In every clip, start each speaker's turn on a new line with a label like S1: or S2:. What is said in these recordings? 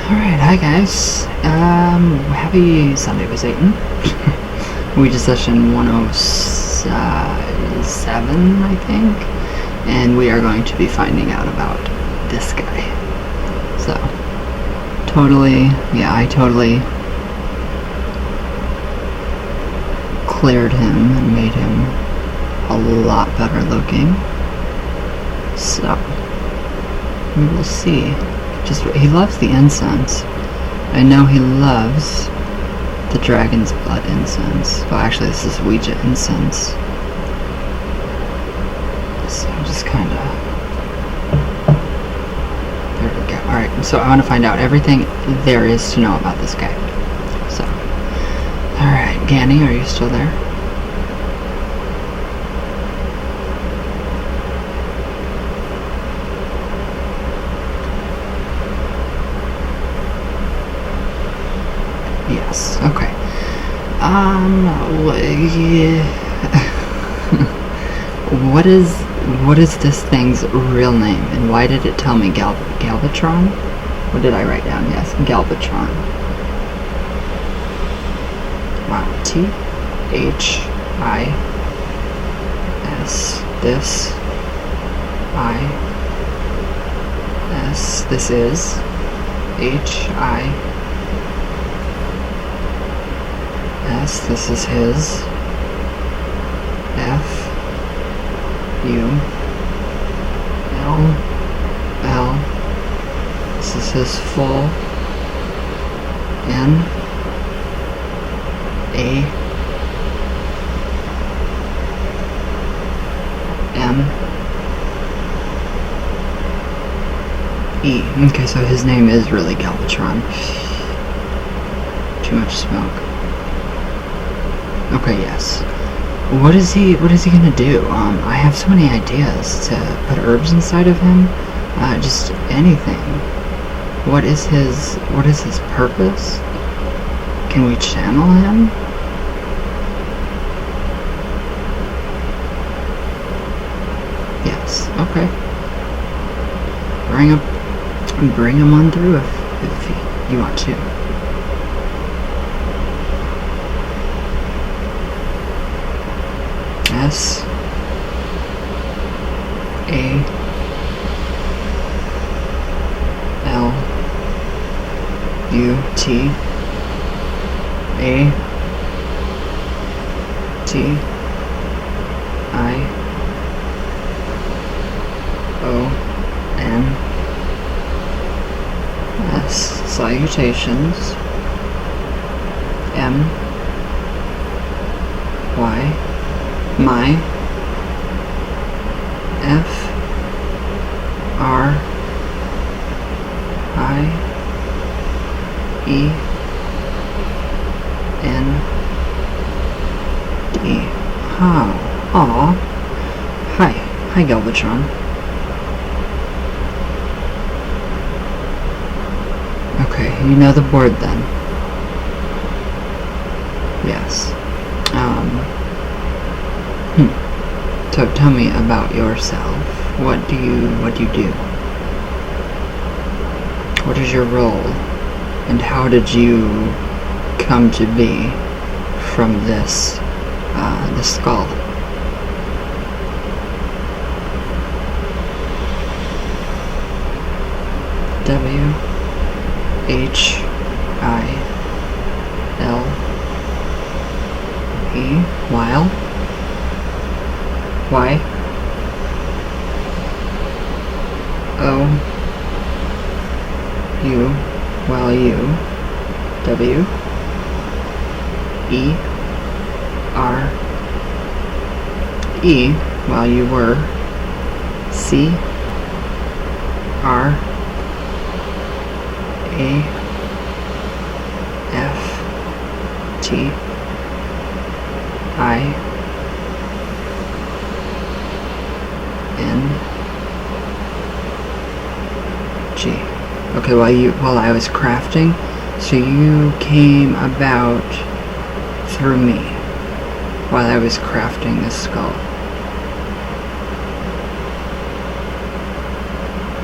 S1: Alright, hi guys. Happy Sunday with Satan. Ouija session 107, I think. And we are going to be finding out about this guy. So, I totally cleared him and made him a lot better looking. So, we will see. He loves the incense. I know he loves the dragon's blood incense. Well, actually, this is Ouija incense. So just kind of... There we go. Alright, so I want to find out everything there is to know about this guy. So, alright, Ganny, are you still there? Yes, okay. What is this thing's real name, and why did it tell me Galvatron? What did I write down? Yes, Galvatron. Wow, T-H-I-S, this, I-S, this is, H-I-S, this is his, F-U-L-L, this is his full, N-A-M-E. Okay, so his name is really Galvatron. Too much smoke. Okay, yes. What is he gonna do? I have so many ideas to put herbs inside of him. Just anything. What is his purpose? Can we channel him? Yes, okay. Bring him on through if you want to. S A L U T A T I O N S. Salutations. M Y my F R I E N D. How? Aw. Hi, Galvatron. Okay, you know the board then. Yes. So tell me about yourself. What do you do? What is your role? And how did you come to be from this, the skull? W-H-I-L-E, while? Y O U while you W E R E while you were C R A F T I N G. Okay, while I was crafting, so you came about through me while I was crafting this skull.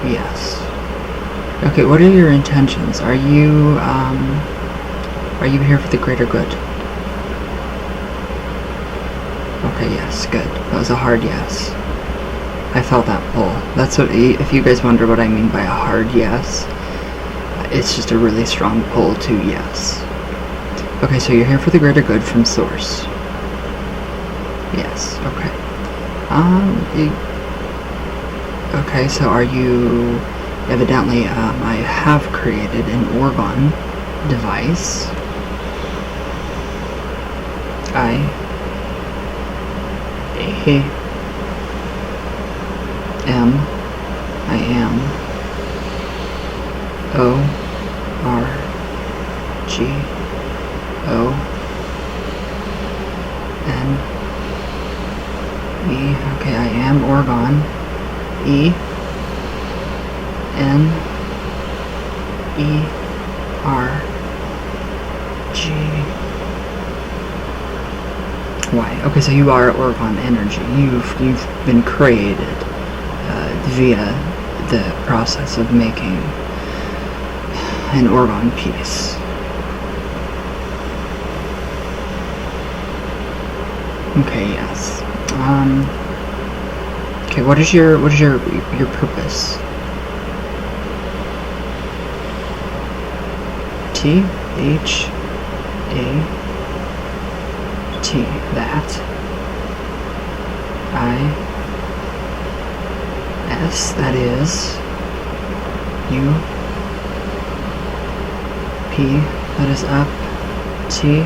S1: Yes. Okay, what are your intentions? Are you here for the greater good? Okay, yes, good. That was a hard yes. I felt that pull. That's what, if you guys wonder what I mean by a hard yes, it's just a really strong pull to yes. Okay, so you're here for the greater good from Source. Yes, okay. Okay, so are you... Evidently, I have created an orgone device. I am ORGONE. Okay, I am orgone. ENERGY. Okay, so you are orgone energy. You've been created via the process of making an orgone piece. Okay, yes. Okay, what is your purpose? THAT. That. IS. That is. UP. That is up. TO.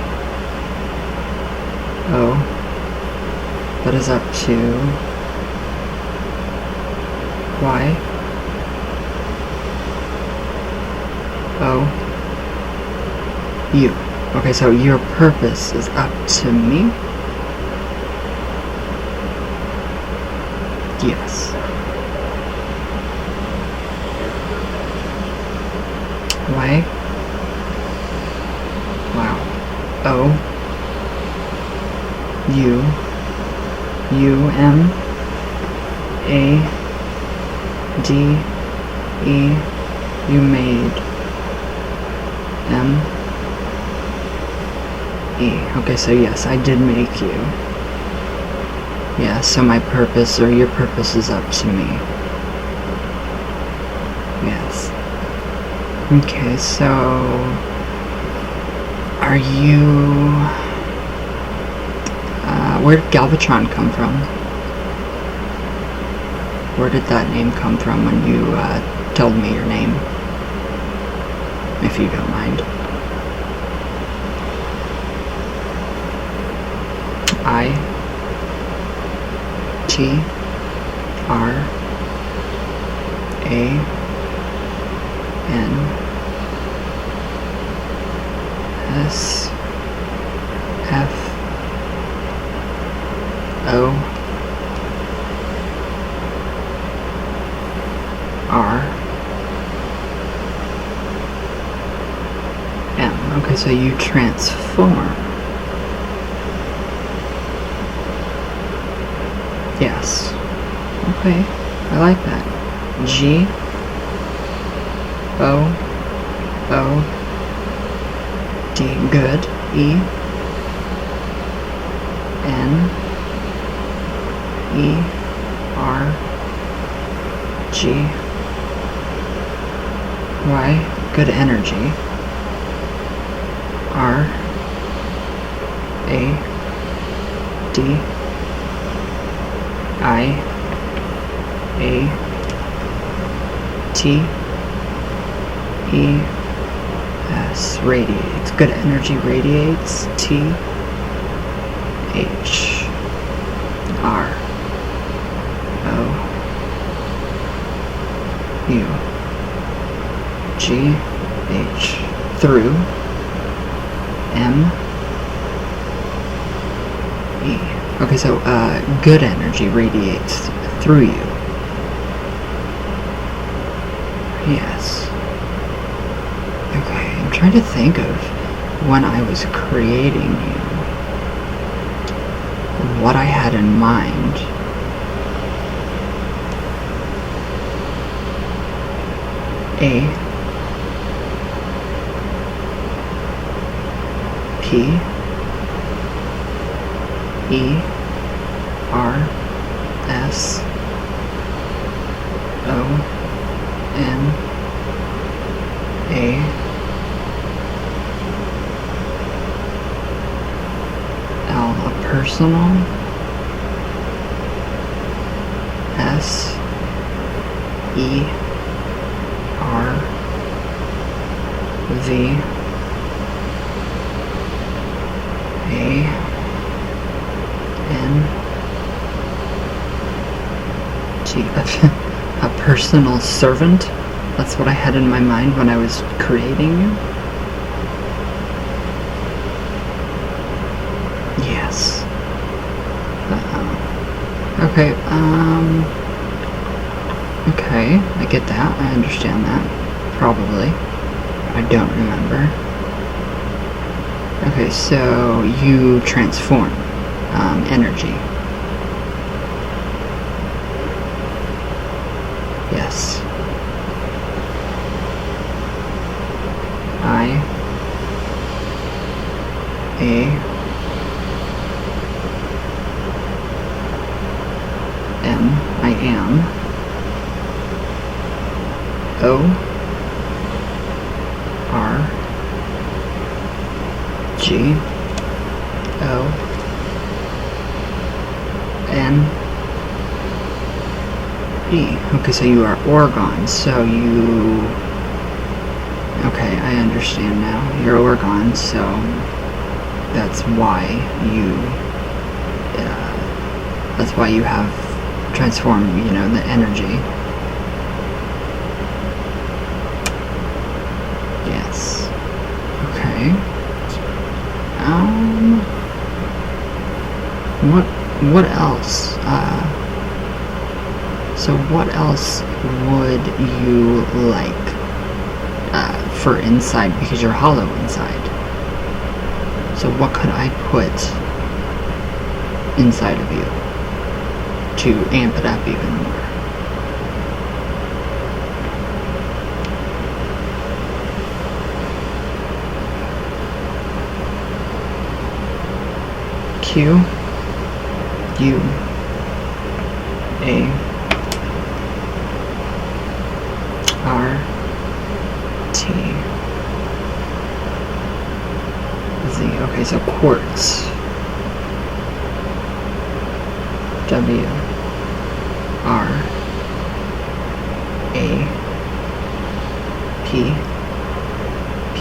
S1: That is up to. Y. O. U. Okay, so your purpose is up to me? Yes. Y. Wow. O. U. U. M. A. D. E. You made. M. E. Okay, so yes, I did make you. Yeah, so my purpose, or your purpose, is up to me. Yes. Okay, so... Are you... where did Galvatron come from? Where did that name come from when you told me your name? If you don't mind. T-R-A-N-S-F-O-R-M. Okay, so you transform. Yes. Okay, I like that. G O O D. Good. E N E R G Y. Good energy. R A D I A T E S. Radiates. Good energy radiates. T H R O U G H. Through. M E. Okay, so good energy radiates through you. Yes. Okay, I'm trying to think of when I was creating you, what I had in mind. A P E R S O N A L, a personal. S E R V A N G, a personal servant. That's what I had in my mind when I was creating you. Yes. Okay, okay, I get that, I understand that, probably, I don't remember. Okay, so you transform, energy. Yes. I am O R G O N E. Okay, so you are Orgon, so you... Okay, I understand now. You're Orgon, so that's why you have transformed, you know, the energy. Yes. Okay. What else? So what else would you like for inside, because you're hollow inside? So what could I put inside of you to amp it up even more? Q U A R T Z. Okay, so quartz. W R A P P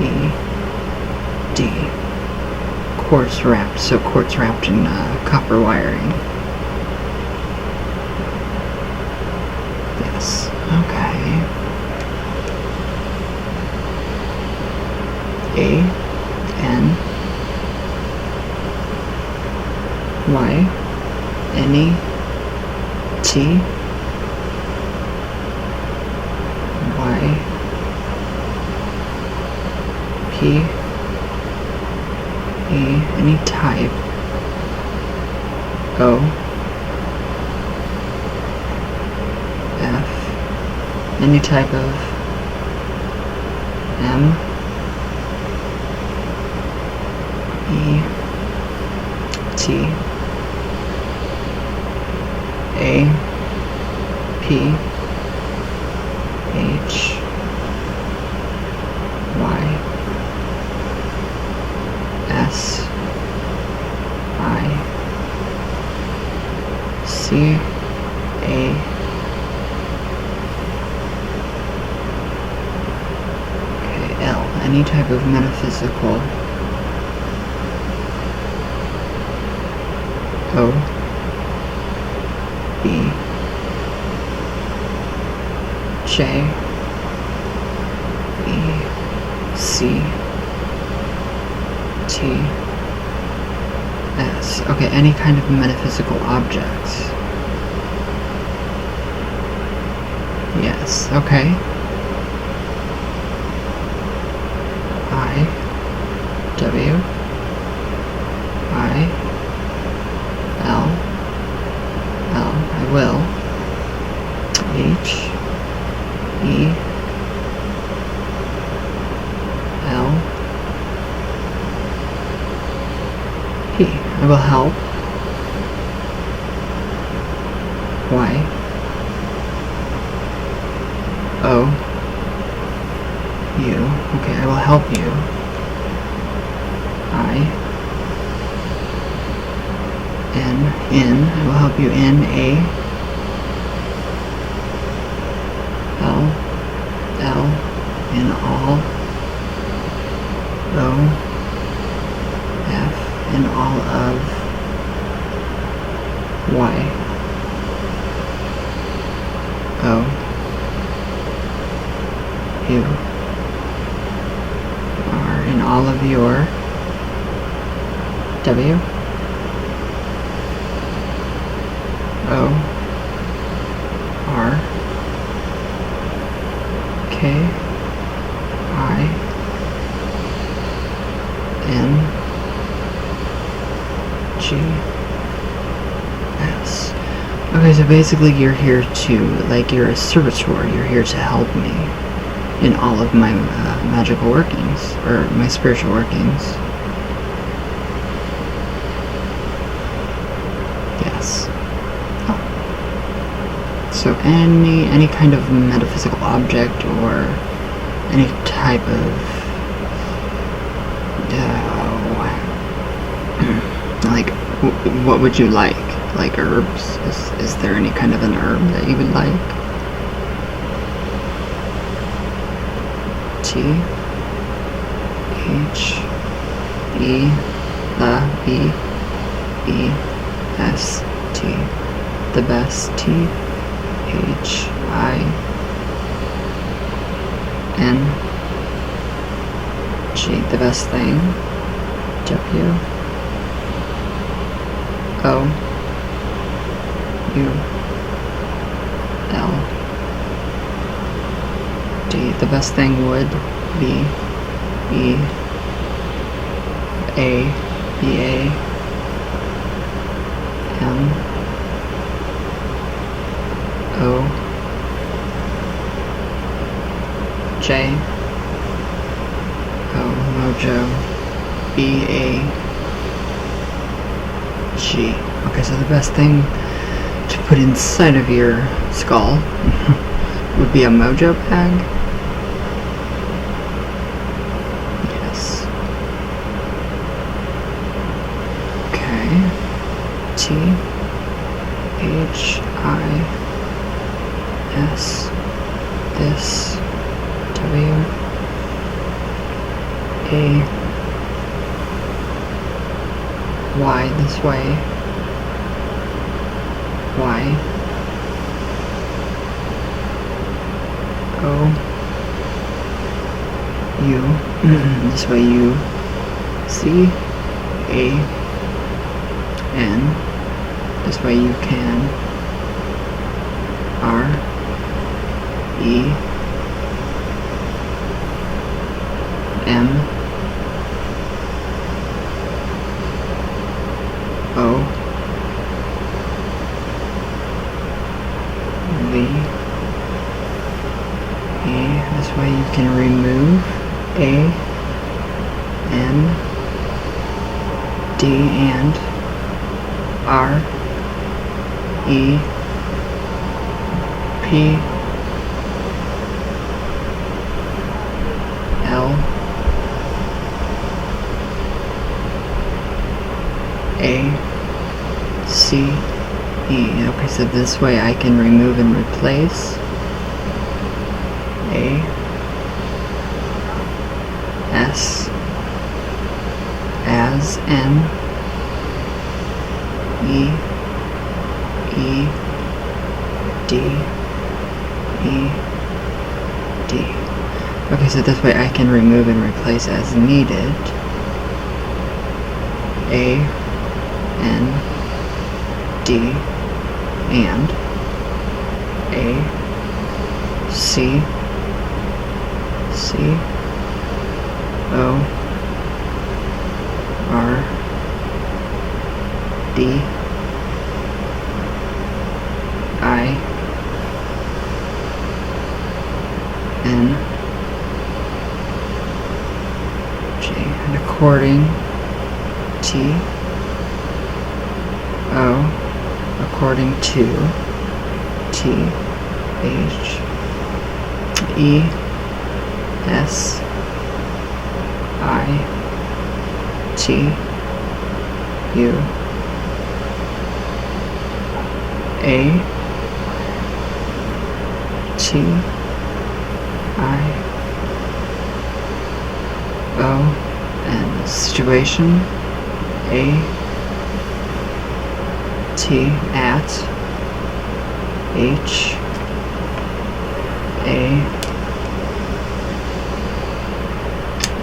S1: E D. Quartz wrapped, so quartz wrapped in copper wiring. Yes, okay. A N Y N E T Y P E, any type. O F, any type of. M E T A P H Y S I C A L, any type of metaphysical. O B J E C T S. Okay, any kind of metaphysical objects. Yes, okay. I W I L L, I will. H E L I will help. Y. O. U. Okay, I will help you. I. N. In. I will help you in. A. L. L. In all. O. F. In all of. Y. O. U. R. In all of your. W. O. R. K. I. N. G. S. Okay, so basically you're here to, like, you're a servitor. You're here to help me in all of my magical workings, or my spiritual workings. Yes. Oh. So any kind of metaphysical object or any type of like, what would you like? Like herbs? Is there any kind of an herb that you would like? T H E E S T. The best. T H I N G. The best thing. W O U L D. The best thing would be E A B A M O J O Mojo B A G. Okay, so the best thing to put inside of your skull would be a mojo bag. Yes. Okay. T H I S. This. W A Y. This way. Y. O. U. This way. U. C. A. N. This way you can. R. E. M. O. V. E. This way you can remove A. N. D. And R. E. P. L. A. C. E. Okay, so this way I can remove and replace A. S. As. N. E. E. D. E. D. Okay, so this way I can remove and replace as needed A. N. D. And A. C. C. O. R. D. I. N. J. And according T. O according to T H E S I T U A T I O N. Situation. A T at H A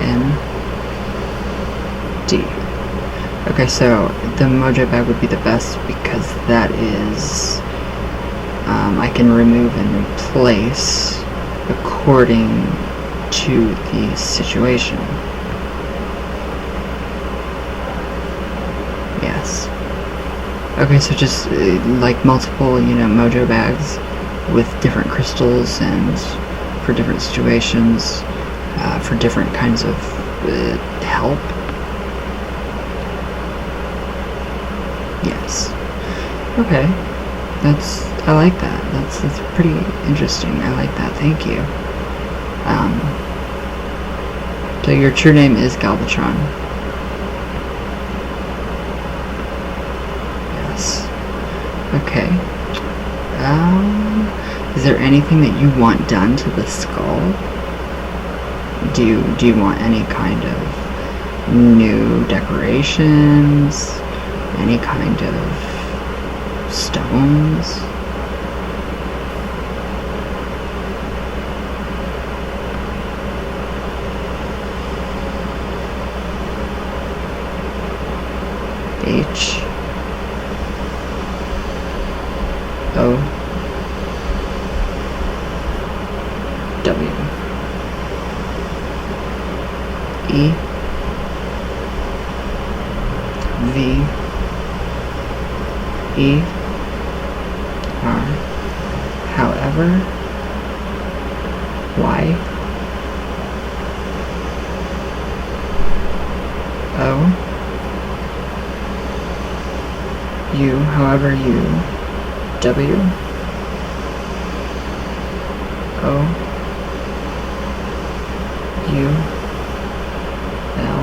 S1: N D. Okay, so the mojo bag would be the best because that is I can remove and replace according to the situation. Yes. Okay, so just like multiple, mojo bags with different crystals and for different situations, for different kinds of help. Yes. Okay. I like that. That's pretty interesting. I like that. Thank you. So your true name is Galvatron. Yes. Okay. Is there anything that you want done to the skull? Do you want any kind of new decorations? Any kind of stones? H O W E V E R. However, Y O U, however you, W O U L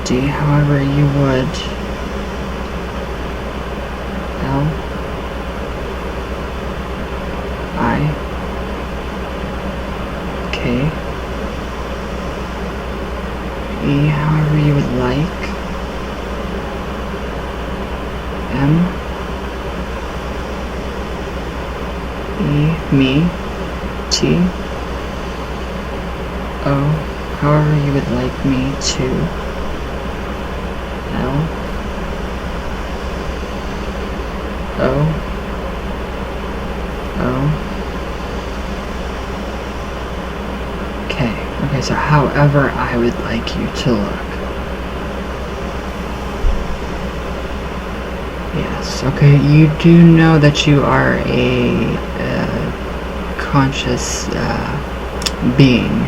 S1: D, however you would, L I K E, however you would like, M E, me, T O, however you would like me to, L O O K. Okay, so however I would like you to look. Yes, okay, you do know that you are a conscious being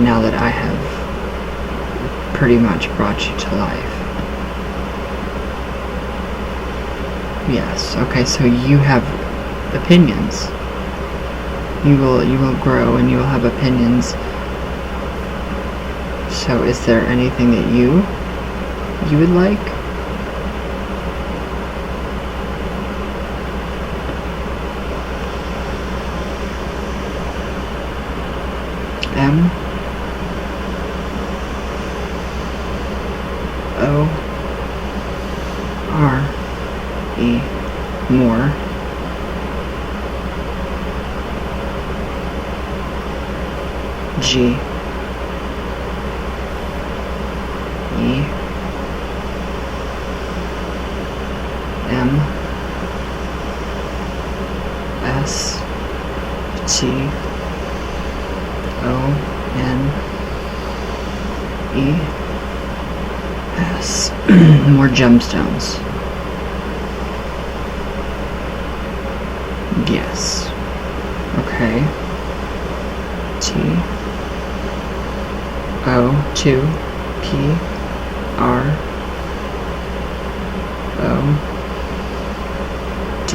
S1: now that I have pretty much brought you to life. Yes, okay, so you have opinions. You will grow and you will have opinions. So is there anything that you would like? M O R E, more. G E M S T O N E S. More gemstones. Yes. Okay. T O 2 P R O D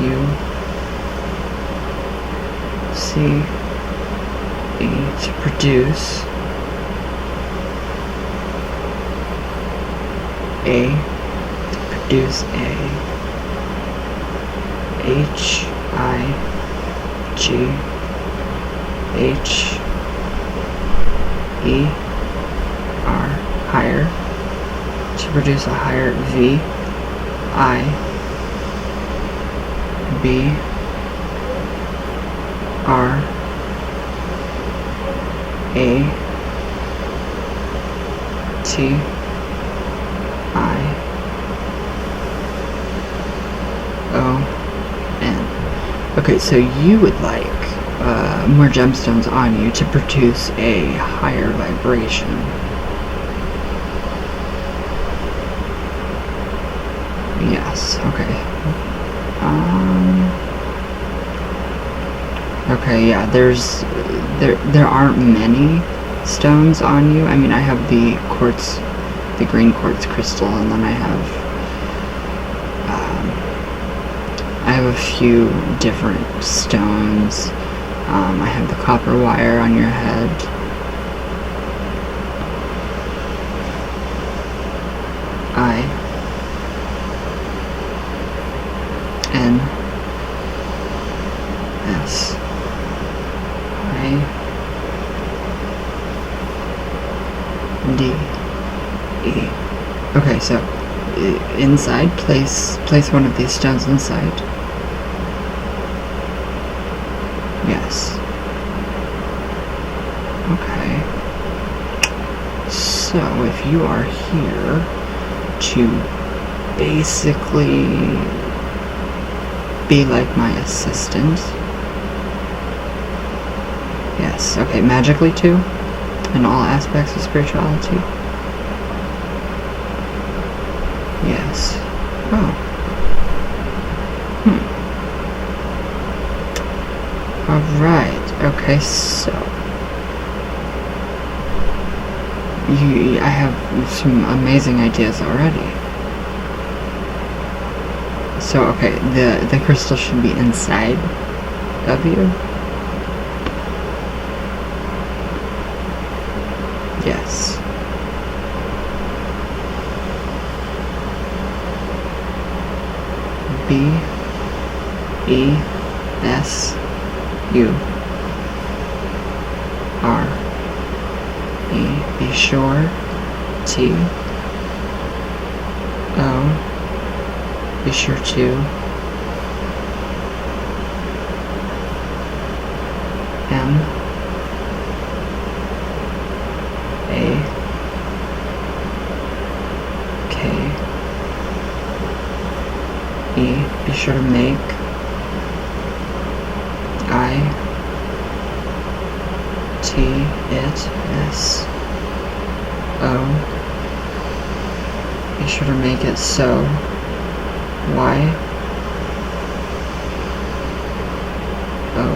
S1: U C E, to produce A, to produce A, H I G H E R, higher, to produce a higher V I B R A T I O N. Okay, so you would like more gemstones on you to produce a higher vibration. Yes, okay. Okay, yeah, there aren't many stones on you. I mean, I have the quartz, the green quartz crystal, and then I have a few different stones. I have the copper wire on your head. I N S I D E. Okay, so inside, place one of these stones inside. Yes. Okay. So if you are here to basically be like my assistant. Yes, okay, magically too? In all aspects of spirituality? Yes. Oh. Alright, okay, so I have some amazing ideas already. So, okay, the crystal should be inside of you. Yes. B E S U R E, be sure. T O, be sure to. M A K E, be sure to make. I T it S O, be sure to make it so. Y O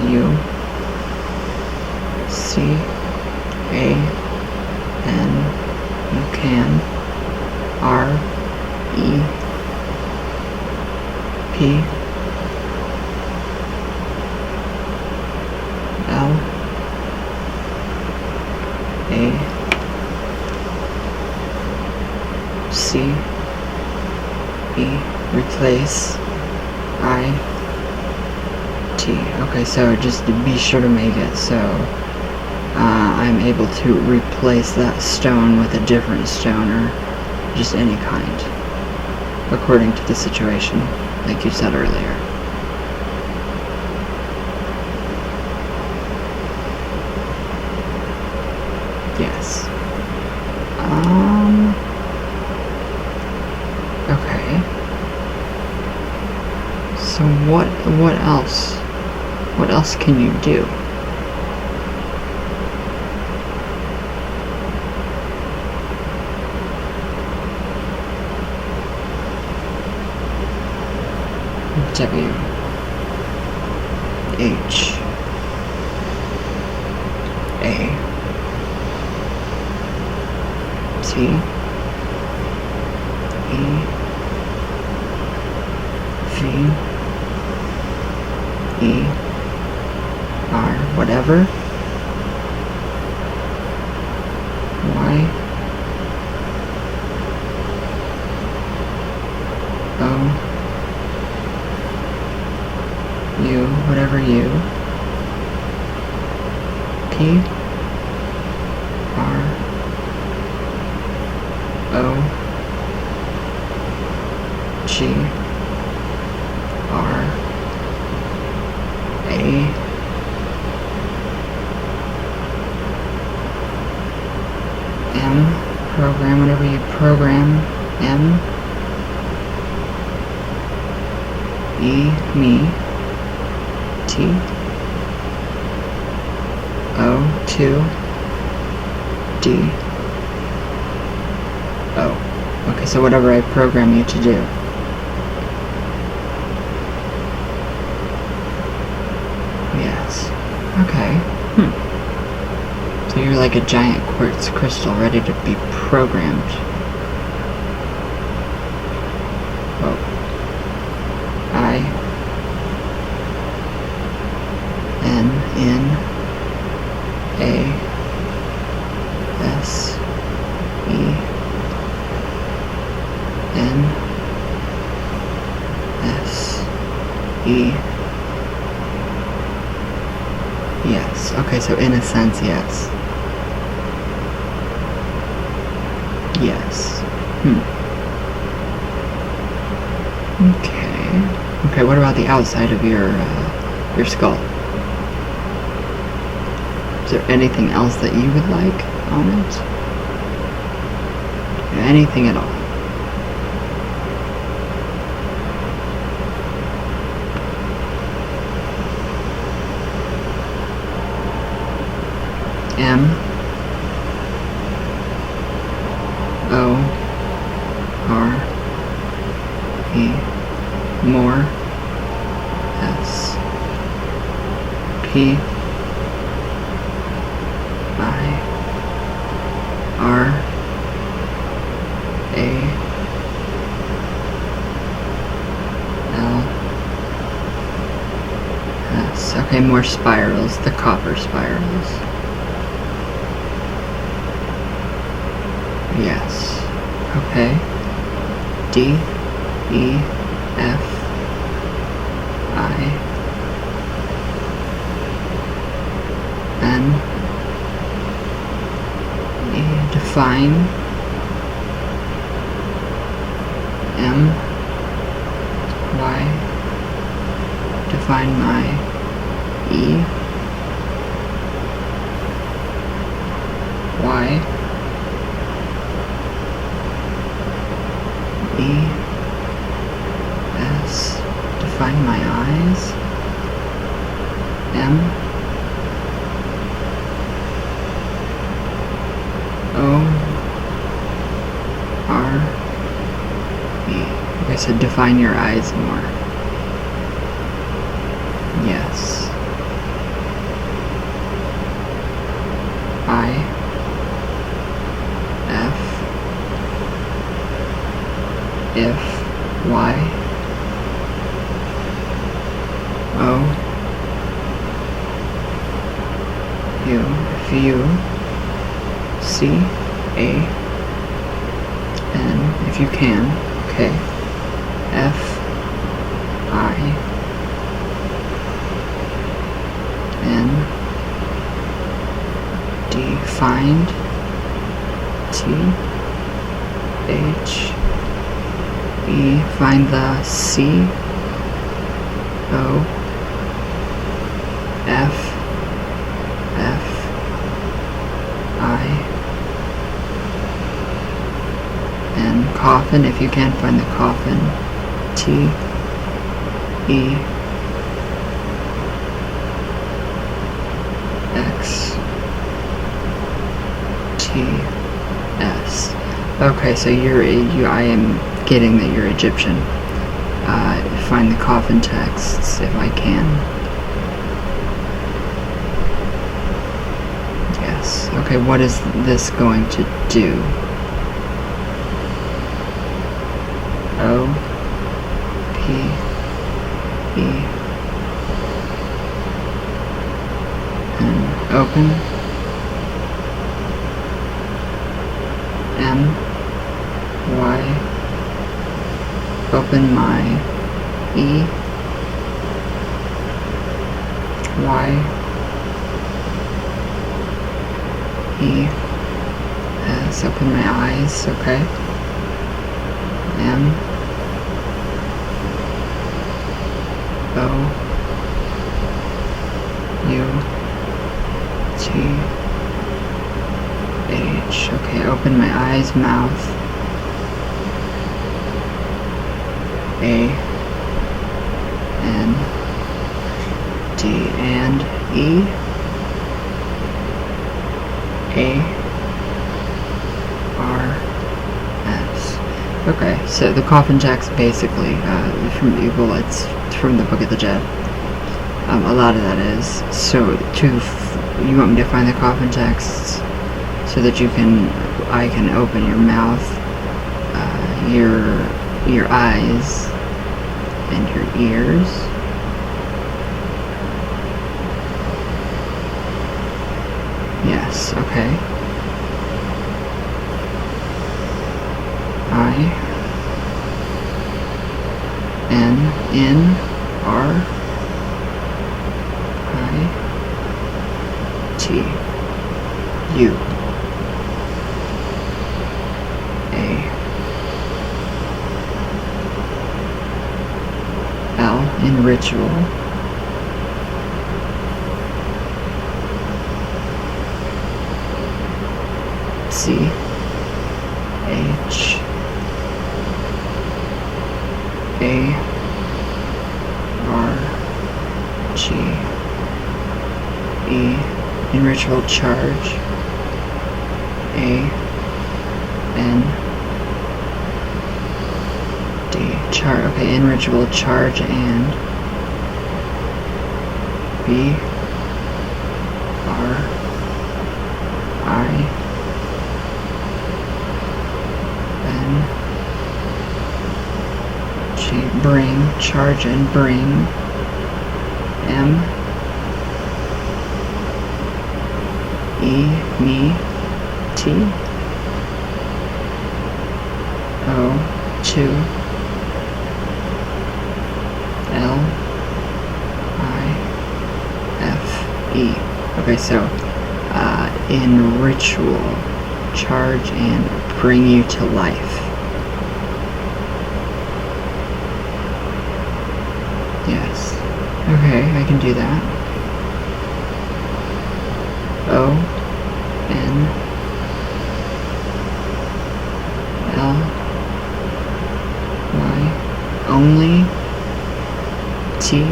S1: U C A N, you can. R E P L A C E, replace. I T. Okay, so just be sure to make it so I'm able to replace that stone with a different stone, or just any kind, according to the situation, like you said earlier. Yes. Okay. So what else? What else can you do? W H A T E V E R, whatever, Y O U, whatever U, P R O G R A M, program, whenever you program, M E, me, T O, 2 D O. Okay, so whatever I program you to do. Yes. Okay. So you're like a giant quartz crystal ready to be programmed. Oh. I N A S E N S E. Yes. Okay, so in a sense, yes. Yes. Okay. Okay, what about the outside of your skull? Is there anything else that you would like on it? Anything at all? M O R E, more, S P I R A L S. Okay, more spirals, the copper spirals. Yes. Okay. D E F I N E, define. M Y, define my. E Y E S, define my eyes. M O R E. Okay, so define your eyes more. Yes. I F if Y O U, view, C A N, if you can, okay, F I N D, find, T H E, find the C O F F I N, coffin, if you can find the coffin, T E X T S. Okay, so I am getting that you're Egyptian. Find the coffin texts if I can. Yes. Okay, what is this going to do? O P E, and open. M Y, open my E Y E S, open my eyes, okay. M O U T H, okay, open my eyes, mouth. A N D and E A R S. Okay, so the coffin jack's basically it's from the Book of the Dead. A lot of that is so you want me to find the coffin jacks so that I can open your mouth, your eyes, and your ears. Yes, okay. I N R I T U A L in ritual. C H A R G E in ritual charge. A N D charge. Okay, in ritual charge and B R I bring, charge and bring. M E me T O 2 L I F E. Okay, so in ritual, charge and bring you to life. Yes. Okay, I can do that. O N L Y only T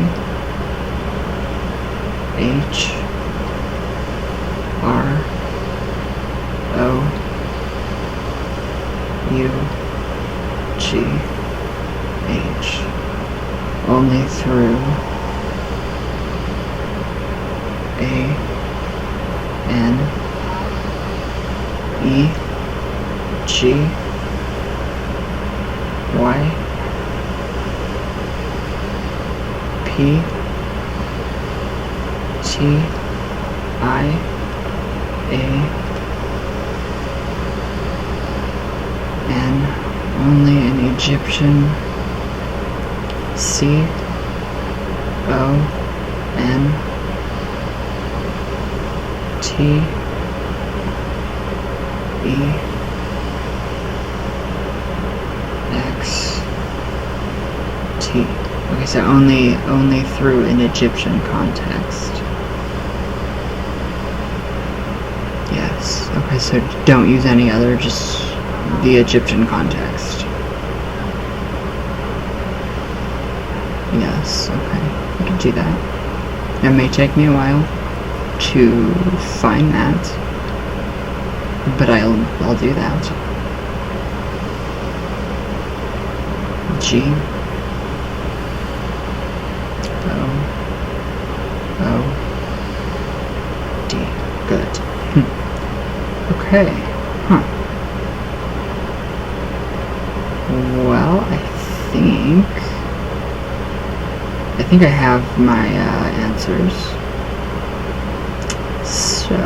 S1: H R O U G H. Only through A N E G Y P T I A N, only an Egyptian. C O N T E X T. Okay, so only through an Egyptian context. Yes. Okay, so don't use any other, just the Egyptian context. Yes, okay, I can do that. It may take me a while to find that, but I'll do that. G O O D. Good. Okay. Huh. Well, I think I have my answers. So,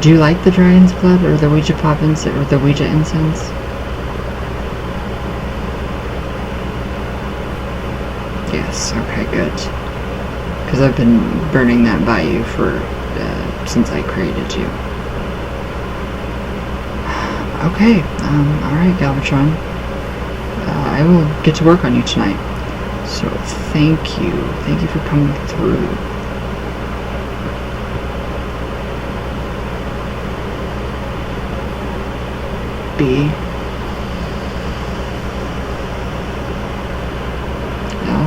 S1: do you like the dragon's blood or the Ouija pop incense or the Ouija incense? Yes. Okay. Good. Because I've been burning that by you for since I created you. Okay. All right, Galvatron. I will get to work on you tonight. So thank you. Thank you for coming through. B. L.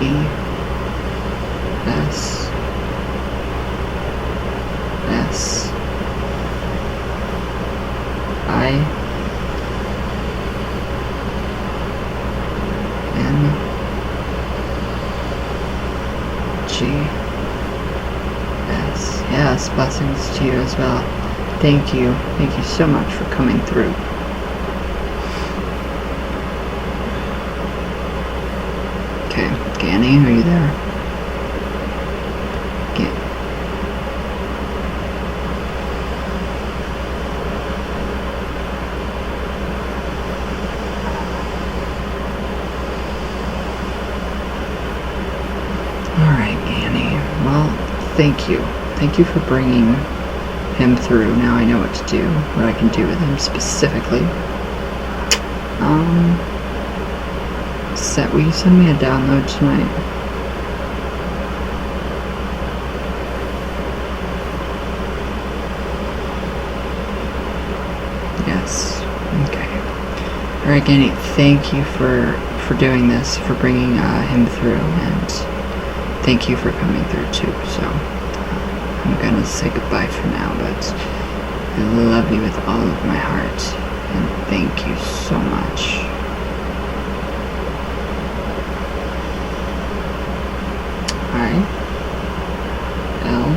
S1: E. S. S. I. N. G. S. Yes, blessings to you as well. Thank you. Thank you so much for coming through. Okay, Ganny, are you there? Alright, Ganny. Well, thank you. Thank you for bringing him through. Now I know what to do, what I can do with him specifically. Will you send me a download tonight? Yes. Okay. Alright, Ganny, thank you for doing this, for bringing him through, and thank you for coming through too. So I'm gonna say goodbye for now, but I love you with all of my heart, and thank you so much. I L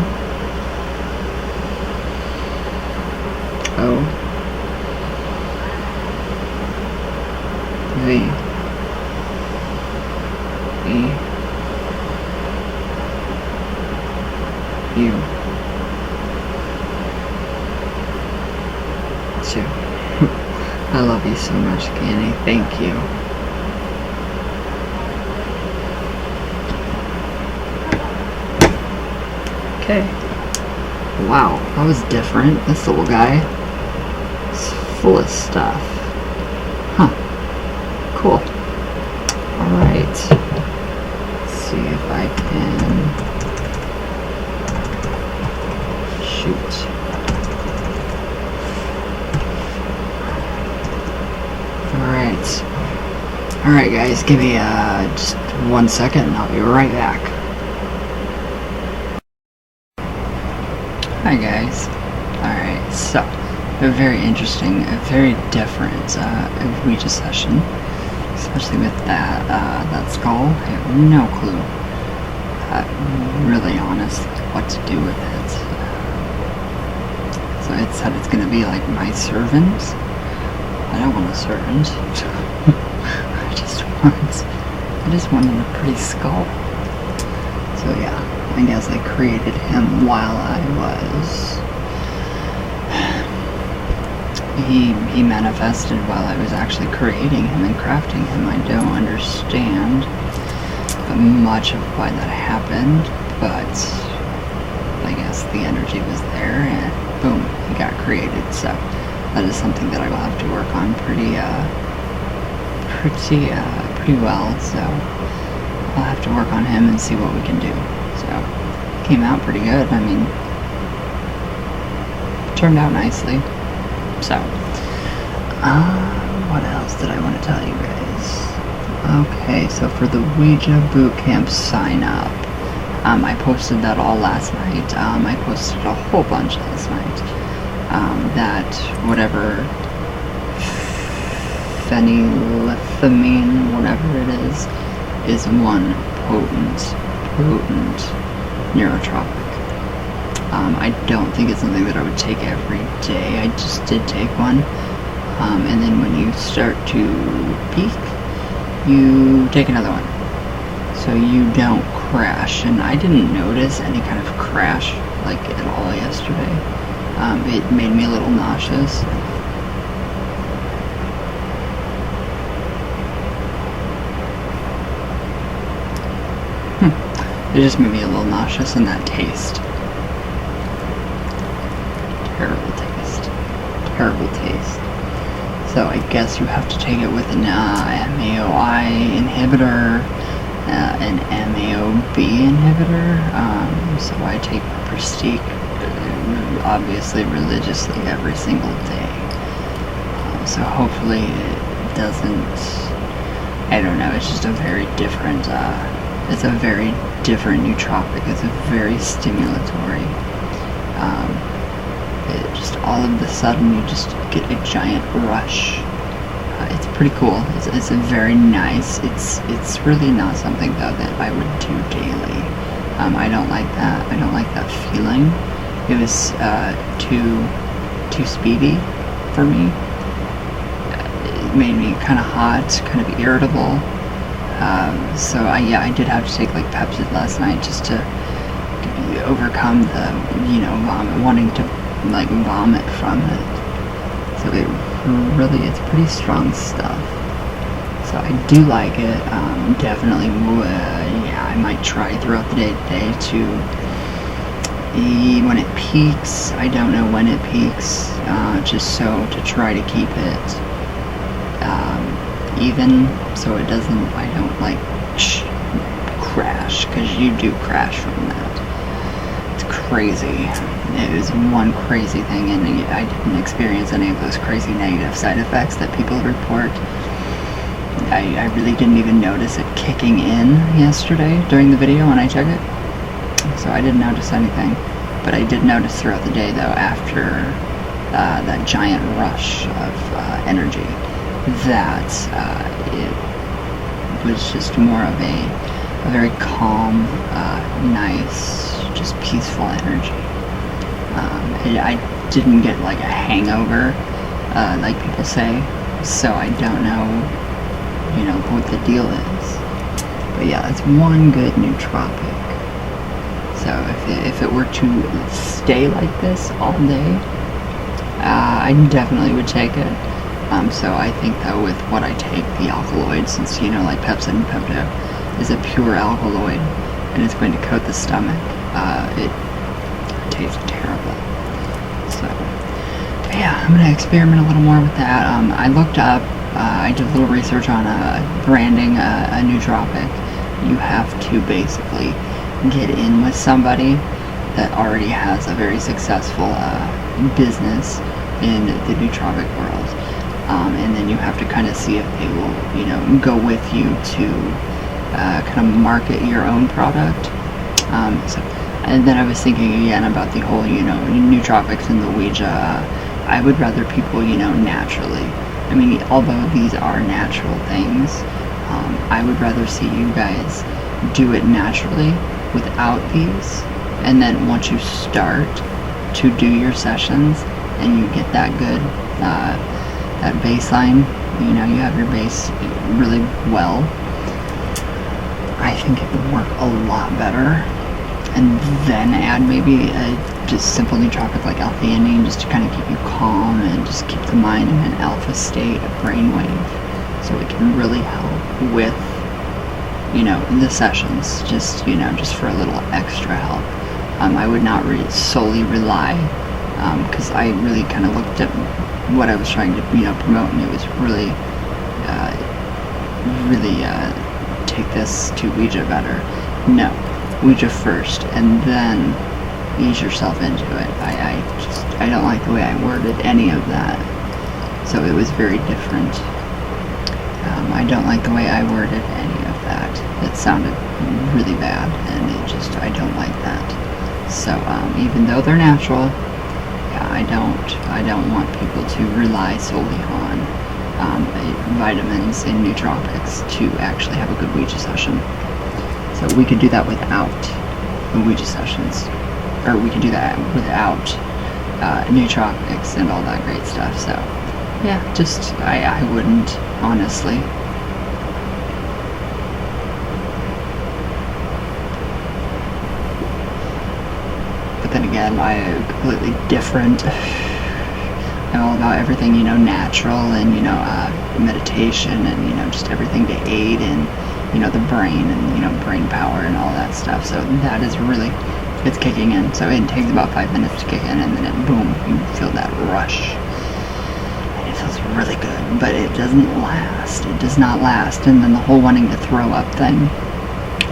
S1: O V E U 2. I love you so much, Ganny. Thank you. Okay. Wow, that was different. This little guy is full of stuff. Huh. Cool. Alright. Let's see if I can shoot. Alright guys, give me just 1 second and I'll be right back. Hi guys. Alright, so a very interesting, a very different Ouija session, especially with that skull. I have no clue, really honest, what to do with it. So it said it's going to be like my servant. I don't want a servant. I just wanted a pretty skull. So yeah, I guess I created him while I was... He manifested while I was actually creating him and crafting him. I don't understand much of why that happened, but I guess the energy was there and boom, he got created. So that is something that I will have to work on pretty well. So I'll have to work on him and see what we can do. So it came out pretty good. I mean, turned out nicely. So what else did I want to tell you guys? Okay, so for the Ouija Bootcamp sign up, I posted that all last night. I posted a whole bunch last night. That whatever phenethylamine, whatever it is one potent neurotropic. I don't think it's something that I would take every day. I just did take one. And then when you start to peak, you take another one. So you don't crash. And I didn't notice any kind of crash like at all yesterday. It made me a little nauseous. It just made me a little nauseous, and that taste. Terrible taste. Terrible taste. So I guess you have to take it with an MAOI inhibitor, an MAOB inhibitor. So I take Prestique, obviously religiously every single day. So hopefully it doesn't, I don't know, it's just a very different, it's a very different nootropic. It's a very stimulatory. It just all of a sudden you just get a giant rush. It's pretty cool. It's a very nice. It's really not something though that I would do daily. I don't like that. I don't like that feeling. It was too speedy for me. It made me kind of hot, kind of irritable. So I did have to take like Pepsid last night just to overcome the, vomit, wanting to like vomit from it. So it's pretty strong stuff. So I do like it. Definitely would, I might try throughout the day today to, when it peaks, I don't know when it peaks, just so to try to keep it even, so it doesn't, I don't like crash, because you do crash from that. It's crazy. It was one crazy thing, and I didn't experience any of those crazy negative side effects that people report. I really didn't even notice it kicking in yesterday during the video when I took it, so I didn't notice anything. But I did notice throughout the day though, after that giant rush of energy, that it was just more of a very calm, nice, just peaceful energy. I didn't get like a hangover, like people say, so I don't know, what the deal is. But yeah, it's one good nootropic. So if it were to stay like this all day, I definitely would take it. So I think though with what I take, the alkaloid, since like Pepsid and Pepto is a pure alkaloid and it's going to coat the stomach, it tastes terrible. So but yeah, I'm going to experiment a little more with that. I looked up, I did a little research on branding a nootropic. You have to basically get in with somebody that already has a very successful business in the nootropic world, and then you have to kind of see if they will, go with you to kind of market your own product. And then I was thinking again about the whole, nootropics and the Ouija. I would rather people, naturally. I mean, although these are natural things, I would rather see you guys do it naturally without these, and then once you start to do your sessions and you get that good, that baseline, you have your base really well, I think it would work a lot better. And then add maybe a just simple nootropic like L-theanine, just to kind of keep you calm and just keep the mind in an alpha state, a brainwave, so it can really help with the sessions, just just for a little extra help. I would not solely rely, because I really kind of looked at what I was trying to promote, and it was really take this to Ouija better. No, Ouija first, and then ease yourself into it. I don't like the way I worded any of that, so it was very different. I don't like the way I worded any of that. It sounded really bad, and I don't like that. So even though they're natural, yeah, I don't want people to rely solely on vitamins and nootropics to actually have a good Ouija session. So we could do that without the Ouija sessions. or we can do that without nootropics and all that great stuff. So yeah, just I wouldn't, honestly. But then again, I'm completely different. I'm all about everything, you know, natural and, you know, meditation and, you know, just everything to aid in, you know, the brain and, you know, brain power and all that stuff. So that is really, it's kicking in. So it takes about 5 minutes to kick in, and then boom, you feel that rush. And it feels really good, but it doesn't last. It does not last. And then the whole wanting to throw up thing,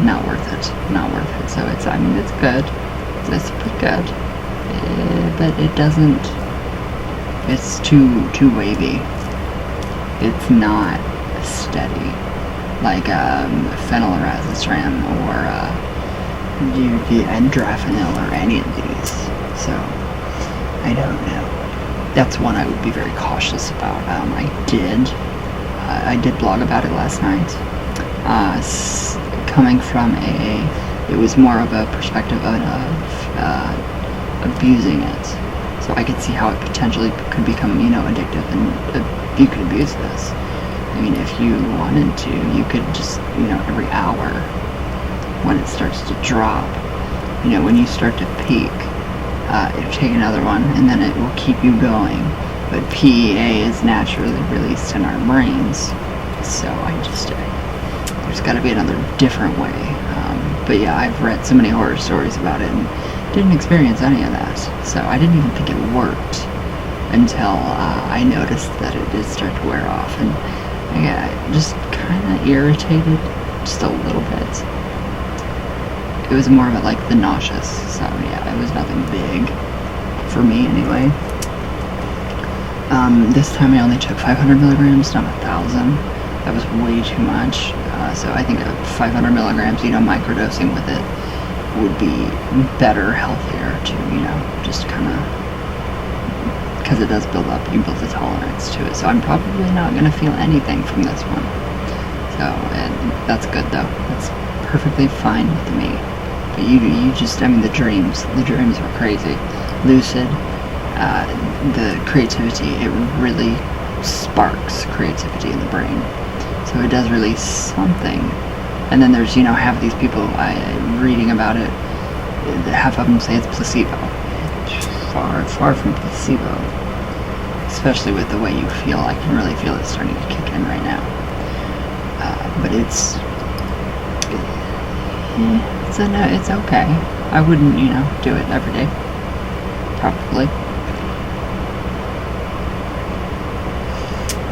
S1: not worth it. Not worth it. So it's, I mean, it's good. It's pretty good. But it doesn't, it's too wavy. It's not steady like phenylorazosram or Drafanil or any of these. So I don't know. That's one I would be very cautious about. I did blog about it last night. Coming from it was more of a perspective of abusing it. So I could see how it potentially could become, you know, addictive, and you could abuse this. I mean, if you wanted to, you could just, you know, every hour when it starts to drop, you know, when you start to peak, it'll take another one, and then it will keep you going. But PEA is naturally released in our brains, so there's got to be another different way. But yeah, I've read so many horror stories about it and didn't experience any of that, so I didn't even think it worked until I noticed that it did start to wear off, and I just kind of irritated, just a little bit. It was more of it like the nauseous, so yeah, it was nothing big for me anyway. This time I only took 500 milligrams, not 1,000. That was way too much. So I think 500 milligrams, you know, microdosing with it would be better, healthier to, you know, just kind of, because it does build up, you build a tolerance to it. So I'm probably not going to feel anything from this one. So, and that's good though. That's perfectly fine with me. But you just, I mean, the dreams are crazy. Lucid, the creativity, it really sparks creativity in the brain. So it does release something. And then there's, you know, half of these people, reading about it, half of them say it's placebo. It's far from placebo. Especially with the way you feel. I can really feel it starting to kick in right now. But it's okay. I wouldn't, you know, do it every day. Probably.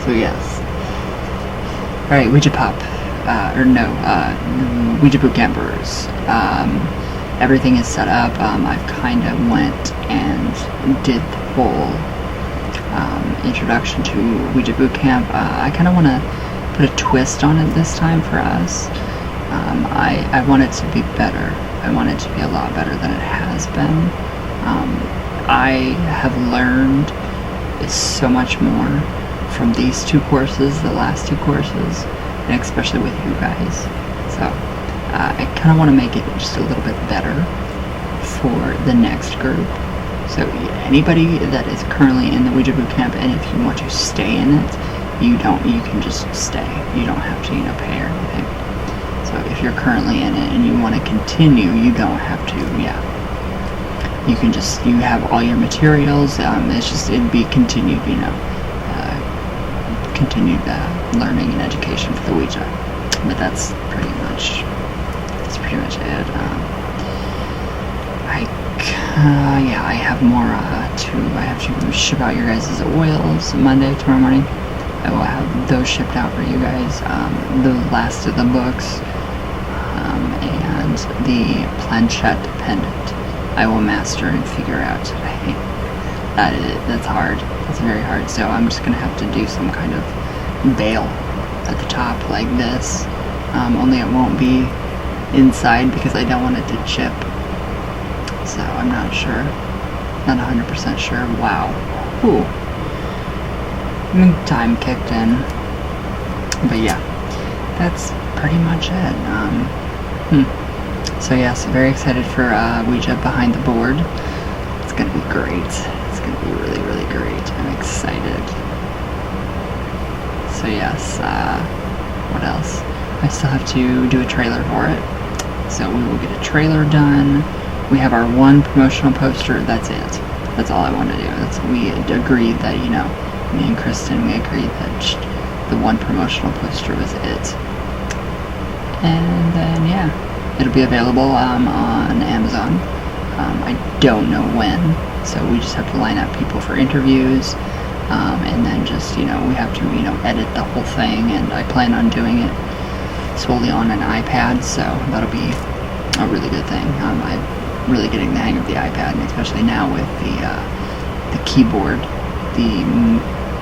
S1: So yes. Alright, Ouija Pop. Ouija Boot Campers. Everything is set up. I've kind of went and did the whole introduction to Ouija Boot Camp. I kind of want to put a twist on it this time for us. I want it to be better. I want it to be a lot better than it has been. I have learned so much more from these two courses, the last two courses, and especially with you guys. So I kind of want to make it just a little bit better for the next group. So anybody that is currently in the Ouija Boot Camp, and if you want to stay in it, you can just stay. You don't have to, you know, pay or anything. So if you're currently in it and you want to continue, you don't have to, yeah. You can just, you have all your materials, it'd be continued, you know, continued learning and education for the Ouija. But that's pretty much it. I have more I have to ship out your guys' oils Monday, tomorrow morning. I will have those shipped out for you guys. The last of the books, and the planchette pendant I will master and figure out today. That's hard. That's very hard. So I'm just gonna have to do some kind of bail at the top like this. Only it won't be inside because I don't want it to chip. So I'm not sure. Not 100% sure. Wow. Ooh. Time kicked in. But yeah, that's pretty much it. So yes, very excited for Ouija behind the board. It's gonna be great. It's gonna be really, really great. I'm excited. So yes, what else? I still have to do a trailer for it. So we will get a trailer done. We have our one promotional poster. That's it. That's all I want to do. We agreed that, you know, me and Kristen, we agreed that the one promotional poster was it. And then, yeah, it'll be available on Amazon. I don't know when, so we just have to line up people for interviews, and then just, you know, we have to, you know, edit the whole thing, and I plan on doing it solely on an iPad, so that'll be a really good thing. I'm really getting the hang of the iPad, and especially now with the keyboard, the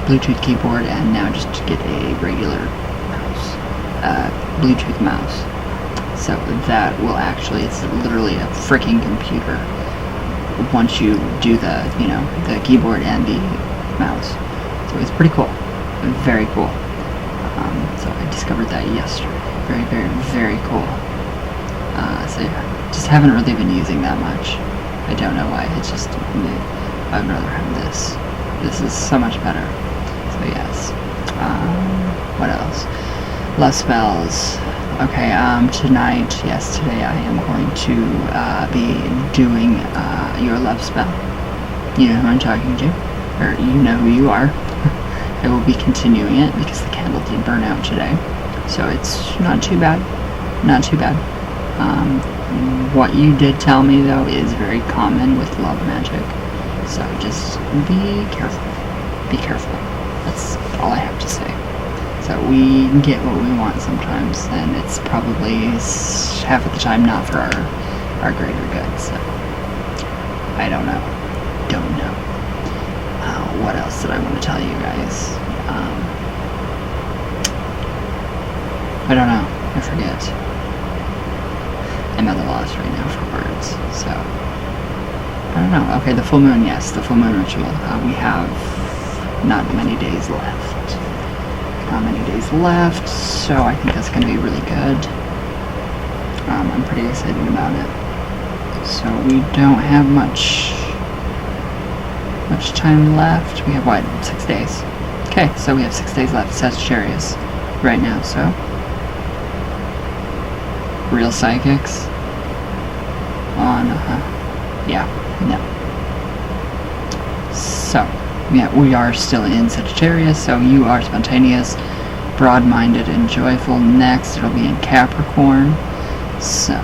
S1: Bluetooth keyboard, and now just to get a regular mouse, Bluetooth mouse. So that will actually, it's literally a freaking computer once you do the, you know, the keyboard and the mouse. So it's pretty cool, very cool. So I discovered that yesterday. Very, very, very cool. So yeah, just haven't really been using that much. I don't know why. It's just, I'd rather have this. This is so much better. So yes. What else? Love spells. Okay, tonight, yes, today I am going to be doing your love spell. You know who I'm talking to, or you know who you are. I will be continuing it because the candle did burn out today, so it's not too bad. Not too bad. What you did tell me though is very common with love magic, so just be careful. Be careful. That's all I have to say. So we get what we want sometimes, and it's probably half of the time not for our greater good. So I don't know. Don't know. What else did I want to tell you guys? I don't know. I forget. I'm at a loss right now for words. So I don't know. Okay, the full moon. Yes, the full moon ritual. We have not many days left. Not many days left, so I think that's going to be really good. I'm pretty excited about it. So we don't have much time left. We have, what, 6 days? Okay, so we have 6 days left. Sagittarius right now, so real psychics on, yeah, no. So yeah, we are still in Sagittarius, so you are spontaneous, broad-minded, and joyful. Next, it'll be in Capricorn, so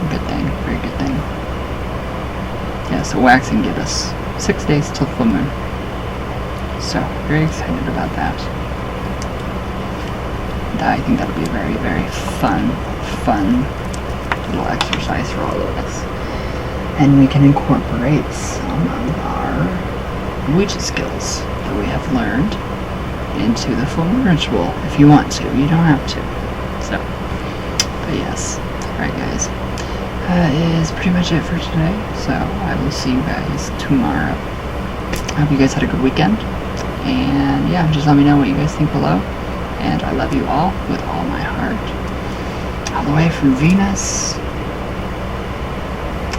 S1: good thing, very good thing. Yeah, so waxing give us 6 days till full moon, so very excited about that. I think that'll be a very, very fun little exercise for all of us, and we can incorporate some of our Ouija skills that we have learned into the full moon ritual if you want to. You don't have to. So, but yes. Alright guys. That is pretty much it for today. So I will see you guys tomorrow. I hope you guys had a good weekend. And yeah, just let me know what you guys think below. And I love you all with all my heart. All the way from Venus.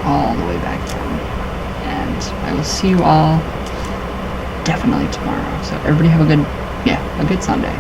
S1: All the way back down. And I will see you all definitely tomorrow. So everybody have a good Sunday.